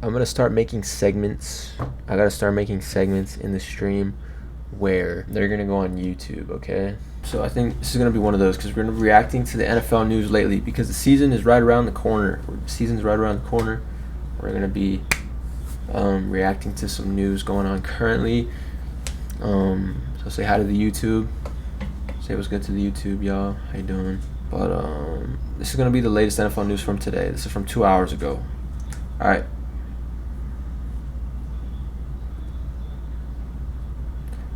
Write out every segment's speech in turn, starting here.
I'm gonna start making segments. I gotta start making segments in the stream where they're gonna go on YouTube. Okay. So I think this is gonna be one of those because we're gonna be reacting to the NFL news lately because the season is right around the corner. The season's right around the corner. We're gonna be reacting to some news going on currently. So say hi to the YouTube. Say what's good to the YouTube, y'all. How you doing? But this is gonna be the latest NFL news from today. This is from 2 hours ago. All right.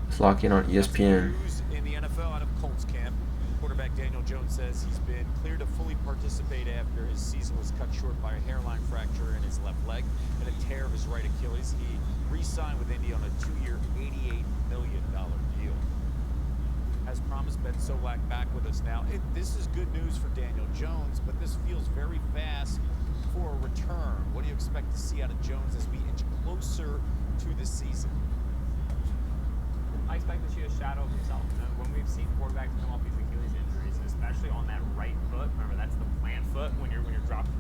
Let's lock in on ESPN. In the NFL out of Colts camp, quarterback Daniel Jones says he's been cleared to fully participate after his season was cut short by a hairline fracture in his left leg and a tear of his right Achilles. He re-signed with Indy on a 2-year, $88 million deal. As promised, Ben Solak back with us now. This is good news for Daniel Jones, but this feels very fast for a return. What do you expect to see out of Jones as we inch closer to the season? I expect to see a shadow of himself. When we've seen quarterbacks come off these Achilles injuries, and especially on that right foot, remember that's the plant foot when you're dropping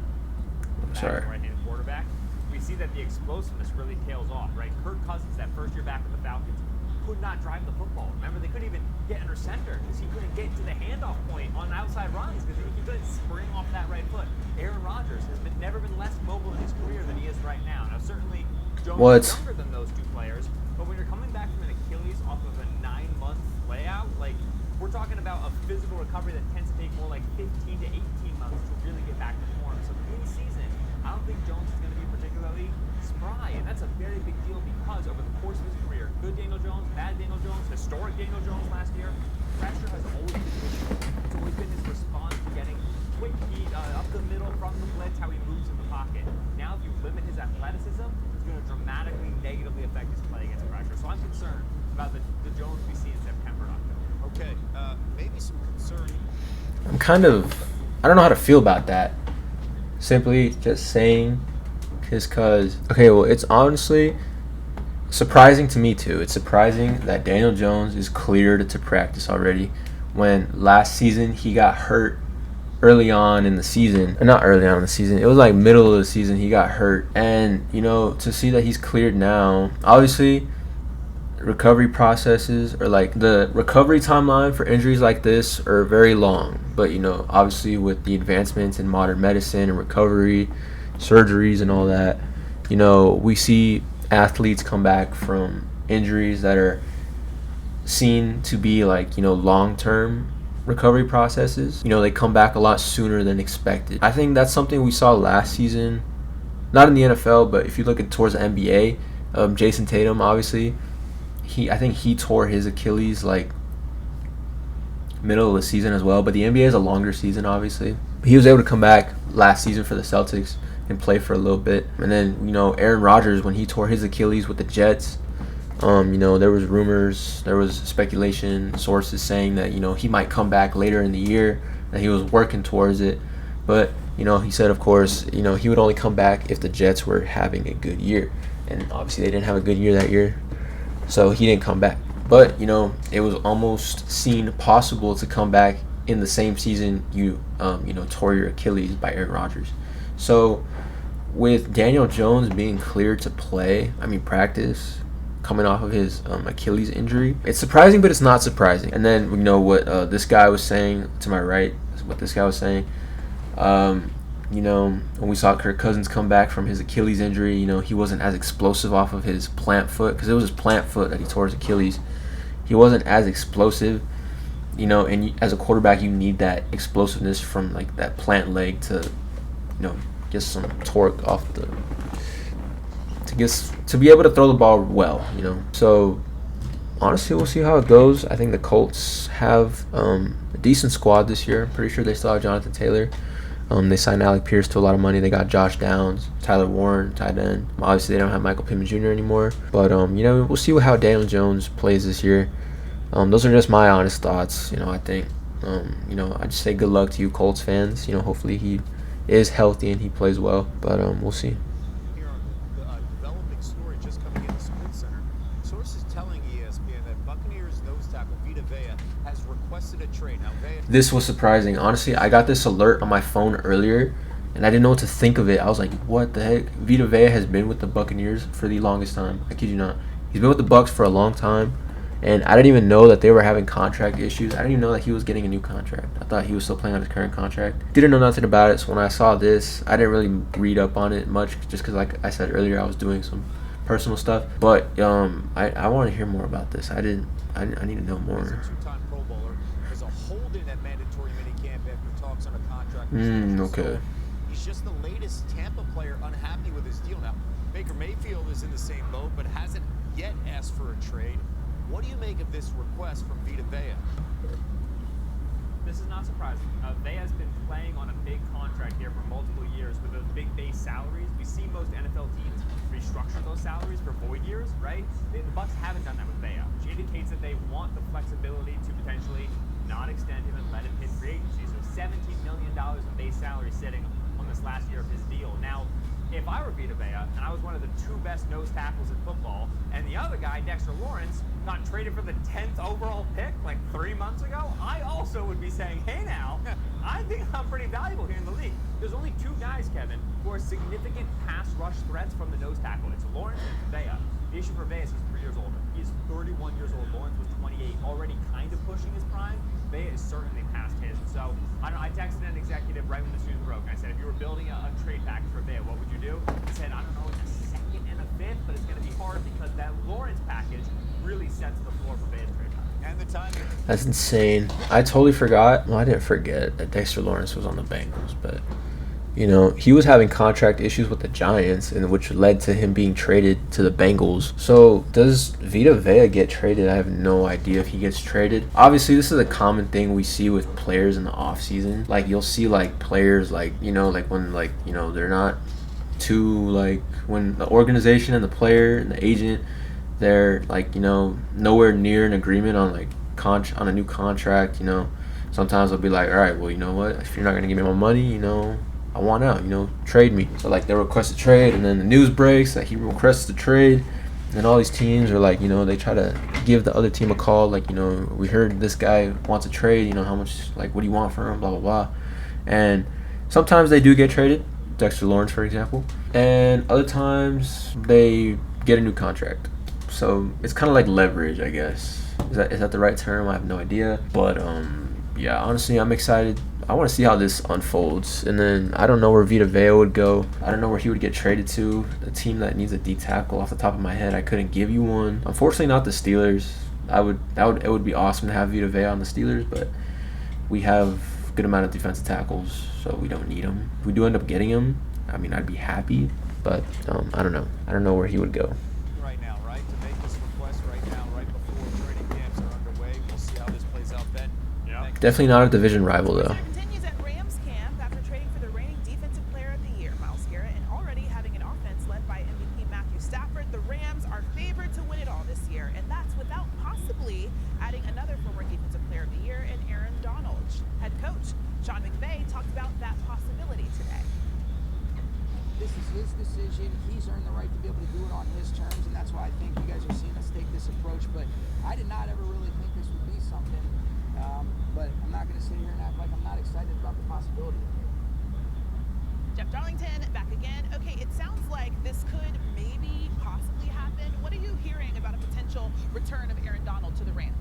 back right-handed quarterback. We see that the explosiveness really tails off, right? Kirk Cousins, that first year back with the Falcons, could not drive the football. Remember, they couldn't even get under center because he couldn't get to the handoff point on outside runs because he couldn't spring off that right foot. Aaron Rodgers has never been less mobile in his career than he is right now. Now, certainly, Jones is younger than those two players, but when you're coming back from an Achilles off of a 9-month layout, like, we're talking about a physical recovery that tends to take more like 15 to 18 months to really get back to form. So in season, I don't think Jones is going to be particularly spry, and that's a very big deal because over the course of his career, good Daniel Jones, bad Daniel Jones, historic Daniel Jones last year, pressure has always been an issue. It's always been his response to getting quick heat up the middle from the blitz, how he moves in the pocket. Now, if you limit his athleticism, it's going to dramatically negatively affect his play against pressure. So I'm concerned about the Jones we see in September and October. Okay, maybe some concern. I don't know how to feel about that. Simply just saying, because okay, well, it's honestly surprising to me too. It's surprising that Daniel Jones is cleared to practice already when last season he got hurt early on in the season. Not early on in the season, it was like middle of the season he got hurt. And, to see that he's cleared now, obviously recovery processes or like the recovery timeline for injuries like this are very long. But, obviously with the advancements in modern medicine and recovery, surgeries and all that, we see athletes come back from injuries that are seen to be like, long-term recovery processes. They come back a lot sooner than expected. I think that's something we saw last season, not in the NFL, but if you look at towards the NBA, Jason Tatum, obviously, I think he tore his Achilles like middle of the season as well, but the NBA is a longer season, obviously. He was able to come back last season for the Celtics and play for a little bit. And then, Aaron Rodgers, when he tore his Achilles with the Jets, there was rumors, there was speculation, sources saying that, he might come back later in the year, that he was working towards it. But, he said, of course, he would only come back if the Jets were having a good year. And obviously they didn't have a good year that year, so he didn't come back. But, it was almost seen possible to come back in the same season you tore your Achilles by Aaron Rodgers. So with Daniel Jones being cleared to play, practice, coming off of his Achilles injury, it's surprising, but it's not surprising. And then what this guy was saying to my right, what this guy was saying, when we saw Kirk Cousins come back from his Achilles injury, he wasn't as explosive off of his plant foot, because it was his plant foot that he tore his Achilles. He wasn't as explosive, and as a quarterback, you need that explosiveness from like that plant leg to, get some torque off to be able to throw the ball well, So honestly, we'll see how it goes. I think the Colts have a decent squad this year. I'm pretty sure they still have Jonathan Taylor. They signed Alec Pierce to a lot of money. They got Josh Downs, Tyler Warren, tight end. Obviously, they don't have Michael Pittman Jr. anymore. But, we'll see how Daniel Jones plays this year. Those are just my honest thoughts. I think, I just say good luck to you Colts fans. Hopefully he is healthy and he plays well. But we'll see. Here on the developing story just coming in the Sports Center. Sources telling ESPN that Buccaneers nose tackle Vita Vea has requested a trade. Now, This was surprising. Honestly, I got this alert on my phone earlier and I didn't know what to think of it. I was like, what the heck? Vita Vea has been with the Buccaneers for the longest time. I kid you not. He's been with the Bucs for a long time, and I didn't even know that they were having contract issues. I didn't even know that he was getting a new contract. I thought he was still playing on his current contract. Didn't know nothing about it, so when I saw this, I didn't really read up on it much just because, like I said earlier, I was doing some personal stuff. But I want to hear more about this. I need to know He's more. a two-time Pro Bowler. There's a hold in that mandatory minicamp after talks on a contract. Okay. So he's just the latest Tampa player unhappy with his deal. Now, Baker Mayfield is in the same boat, but hasn't yet asked for a trade. What do you make of this request from Vita Vea? This is not surprising. Vea's been playing on a big contract here for multiple years with those big base salaries. We see most NFL teams restructure those salaries for void years, right? The Bucs haven't done that with Vea, which indicates that they want the flexibility to potentially not extend him and let him hit free agency. So $17 million in base salary sitting on this last year of his deal. Now, if I were Vita Vea and I was one of the two best nose tackles in football, and the other guy, Dexter Lawrence, got traded for the 10th overall pick like 3 months ago, I also would be saying, hey now, I think I'm pretty valuable here in the league. There's only two guys, Kevin, who are significant pass rush threats from the nose tackle. It's Lawrence and Vea. The issue for Vea is he's 3 years older. He's 31 years old. Lawrence was 28, already kind of pushing his prime. Vea is certainly past his. So I texted an executive right when the news broke. I said, if you were building a trade package for Vea, what would you do? He said, I don't know, a second and a fifth, but it's going to be hard because that Lawrence package really sets the floor for Vea's trade package. And the timing. That's insane. I totally forgot. Well, I didn't forget that Dexter Lawrence was on the Bengals, but he was having contract issues with the Giants, and which led to him being traded to the Bengals. So does Vita Vea get traded? I have no idea if he gets traded. Obviously, this is a common thing we see with players in the offseason. Like, you'll see, like, players, like, when, like, they're not too, like, when the organization and the player and the agent, they're, like, nowhere near an agreement on, like, on a new contract, Sometimes they'll be like, all right, well, you know what? If you're not going to give me my money, I want out, trade me. So, like, they request a trade, and then the news breaks that he requests the trade, and all these teams are like, they try to give the other team a call, like, we heard this guy wants a trade, how much, like, what do you want for him, blah, blah, blah. And sometimes they do get traded, Dexter Lawrence, for example, and other times they get a new contract. So it's kind of like leverage, I guess. Is that the right term? I have no idea. But, yeah, honestly, I'm excited. I want to see how this unfolds. And then I don't know where Vita Vea would go. I don't know where he would get traded to. A team that needs a D tackle, off the top of my head, I couldn't give you one. Unfortunately, not the Steelers. It would be awesome to have Vita Vea on the Steelers, but we have a good amount of defensive tackles, so we don't need him. If we do end up getting him, I mean, I'd be happy, but I don't know. I don't know where he would go. Right now, right? To make this request right now, right before training camps are underway. We'll see how this plays out, Ben. Yeah. Definitely not a division rival, though. Continues at Rams camp after trading for the reigning defensive player of the year, Myles Garrett, and already having an offense led by MVP Matthew Stafford. The Rams are favored to win it all this year, and that's without possibly adding another former defensive player of the year in Aaron Donald. Head coach Sean McVay talked about that possibility today. This is his decision. He's earned the right to be able to do it on his terms, and that's why I think you guys are seeing us take this approach. But I did not ever really think this would be something. But I'm not going to sit here and act like I'm not excited about the possibility. Jeff Darlington back again. Okay, it sounds like this could maybe possibly happen. What are you hearing about a potential return of Aaron Donald to the Rams?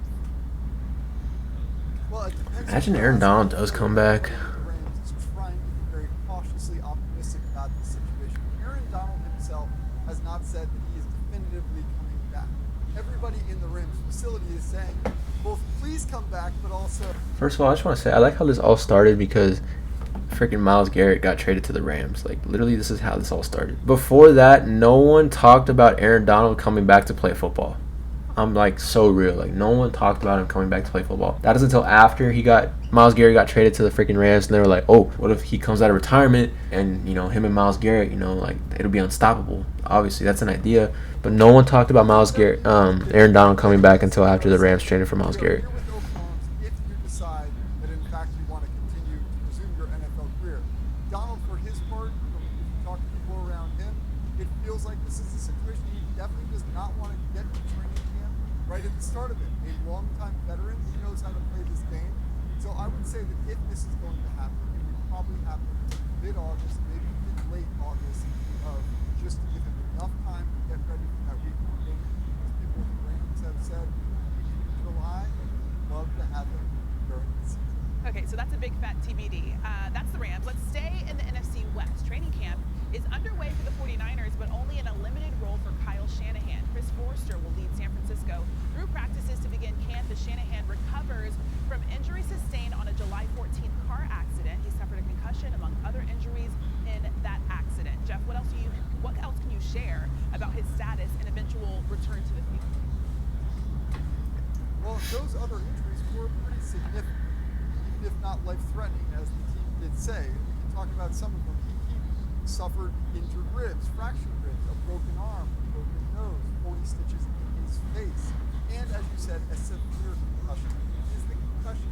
Well, it depends. Imagine Aaron Donald does come back. The Rams is trying to be very cautiously optimistic about the situation. Aaron Donald himself has not said that he is definitively coming back. Everybody in the Rams facility is saying, both please come back, but also... First of all, I just want to say, I like how this all started because freaking Myles Garrett got traded to the Rams. Like, literally, this is how this all started. Before that, no one talked about Aaron Donald coming back to play football. I'm, like, so real. Like, no one talked about him coming back to play football. That is until after Myles Garrett got traded to the freaking Rams, and they were like, oh, what if he comes out of retirement and, him and Myles Garrett, like, it'll be unstoppable. Obviously, that's an idea. But no one talked about Myles Garrett, Aaron Donald coming back until after the Rams traded for Myles Garrett. You're with open arms if you decide that, in fact, you want to continue to resume your NFL career. Donald, for his part, if you talk to people around him, it feels like this is a situation he definitely does not want to get to training camp right at the start of it. A longtime veteran who knows how to play this game. So I would say that if this is going to happen, it would probably happen mid-August, maybe even late August, just to give him enough time to get ready for that week one game. As people in the Rams have said, July, love to have him during the season. Okay, so that's a big fat TBD. That's the Rams. Let's stay in the NFC West. Training camp is underway for the 49ers, but only in a limited role for Kyle Shanahan. Chris Forrester will lead San Francisco through practices to begin camp as Shanahan recovers from injury sustained on a July 14th car accident. He suffered a concussion, among other injuries, in that accident. Jeff, what else can you share about his status and eventual return to the field? Well, those other injuries were pretty significant, even if not life-threatening, as the team did say. We can talk about some of them. He suffered injured ribs, fractured ribs, a broken arm, a broken nose, 40 stitches in his face, and, as you said, a severe concussion. Is the concussion...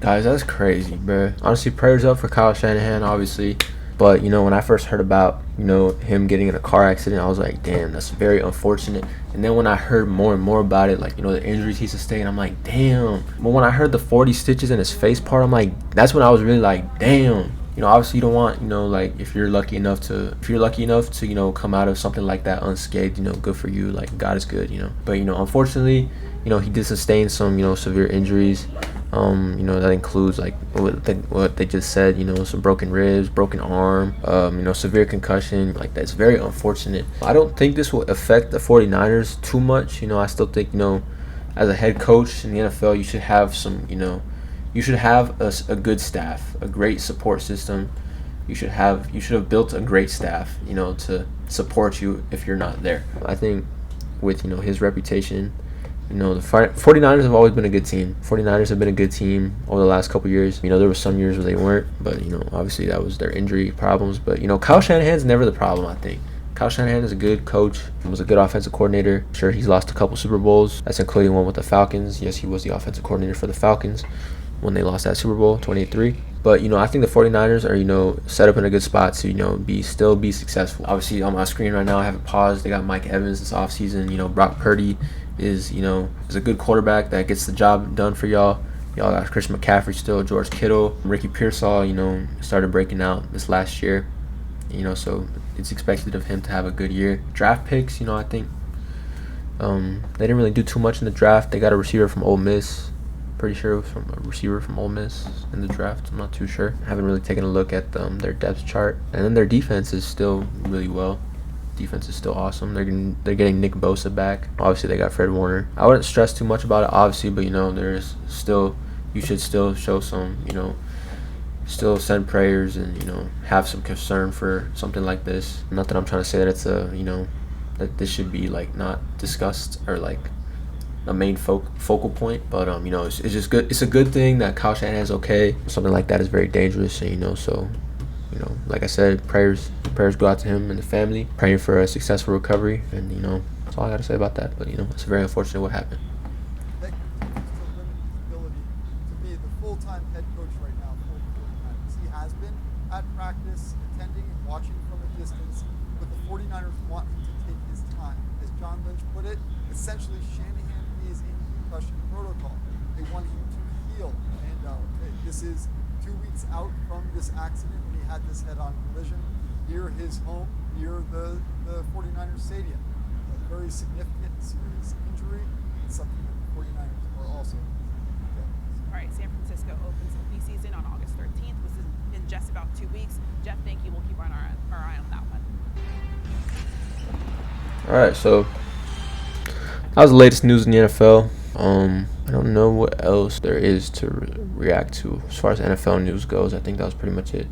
Guys, that's crazy, bro. Honestly, prayers up for Kyle Shanahan, obviously. But, when I first heard about, him getting in a car accident, I was like, damn, that's very unfortunate. And then when I heard more and more about it, like, the injuries he sustained, I'm like, damn. But when I heard the 40 stitches in his face part, I'm like, that's when I was really like, damn. Obviously you don't want, like, if you're lucky enough to, come out of something like that unscathed, good for you. Like, God is good, But, unfortunately, he did sustain some, severe injuries. That includes, like, what they just said, some broken ribs, broken arm, severe concussion. Like, that's very unfortunate. I don't think this will affect the 49ers too much. I still think, as a head coach in the NFL, you should have some, you should have a good staff, a great support system. You should have built a great staff, to support you if you're not there. I think with, his reputation, the 49ers have always been a good team. 49ers have been a good team over the last couple years. There were some years where they weren't, but, obviously that was their injury problems. But, Kyle Shanahan's never the problem, I think. Kyle Shanahan is a good coach. He was a good offensive coordinator. Sure, he's lost a couple Super Bowls. That's including one with the Falcons. Yes, he was the offensive coordinator for the Falcons when they lost that Super Bowl, 28-3. But, I think the 49ers are, set up in a good spot to, still be successful. Obviously, on my screen right now, I have it paused. They got Mike Evans this offseason. Brock Purdy is a good quarterback that gets the job done for y'all. Y'all got Christian McCaffrey still, George Kittle, Ricky Pearsall, started breaking out this last year. So it's expected of him to have a good year. Draft picks, I think they didn't really do too much in the draft. They got a receiver from Ole Miss. Pretty sure it was from a receiver from Ole Miss in the draft. I'm not too sure. I haven't really taken a look at their depth chart. And then their defense is still really well. Defense is still awesome. They're getting Nick Bosa back. Obviously, they got Fred Warner. I wouldn't stress too much about it, obviously, but you should still show some, still send prayers and have some concern for something like this. Not that I'm trying to say that it's that this should be like not discussed or like a main focal point, but it's just good. It's a good thing that Kyle Shanahan's okay. Something like that is very dangerous, and so. Like I said, prayers go out to him and the family, praying for a successful recovery, and that's all I got to say about that. But it's very unfortunate what happened. That continues to limit his ability to be the full-time head coach right now for the 49ers. He has been at practice, attending and watching from a distance, but the 49ers want him to take his time. As John Lynch put it, essentially Shanahan is in concussion protocol. They want him to heal, and this is 2 weeks out from this accident when he had this head-on collision near his home, near the 49ers stadium. A very significant, serious injury, and something that the 49ers are also. All right, San Francisco opens the preseason on August 13th. This is in just about 2 weeks. Jeff, thank you. We'll keep our eye on that one. All right, so that was the latest news in the NFL. I don't know what else there is to react to as far as NFL news goes. I think that was pretty much it.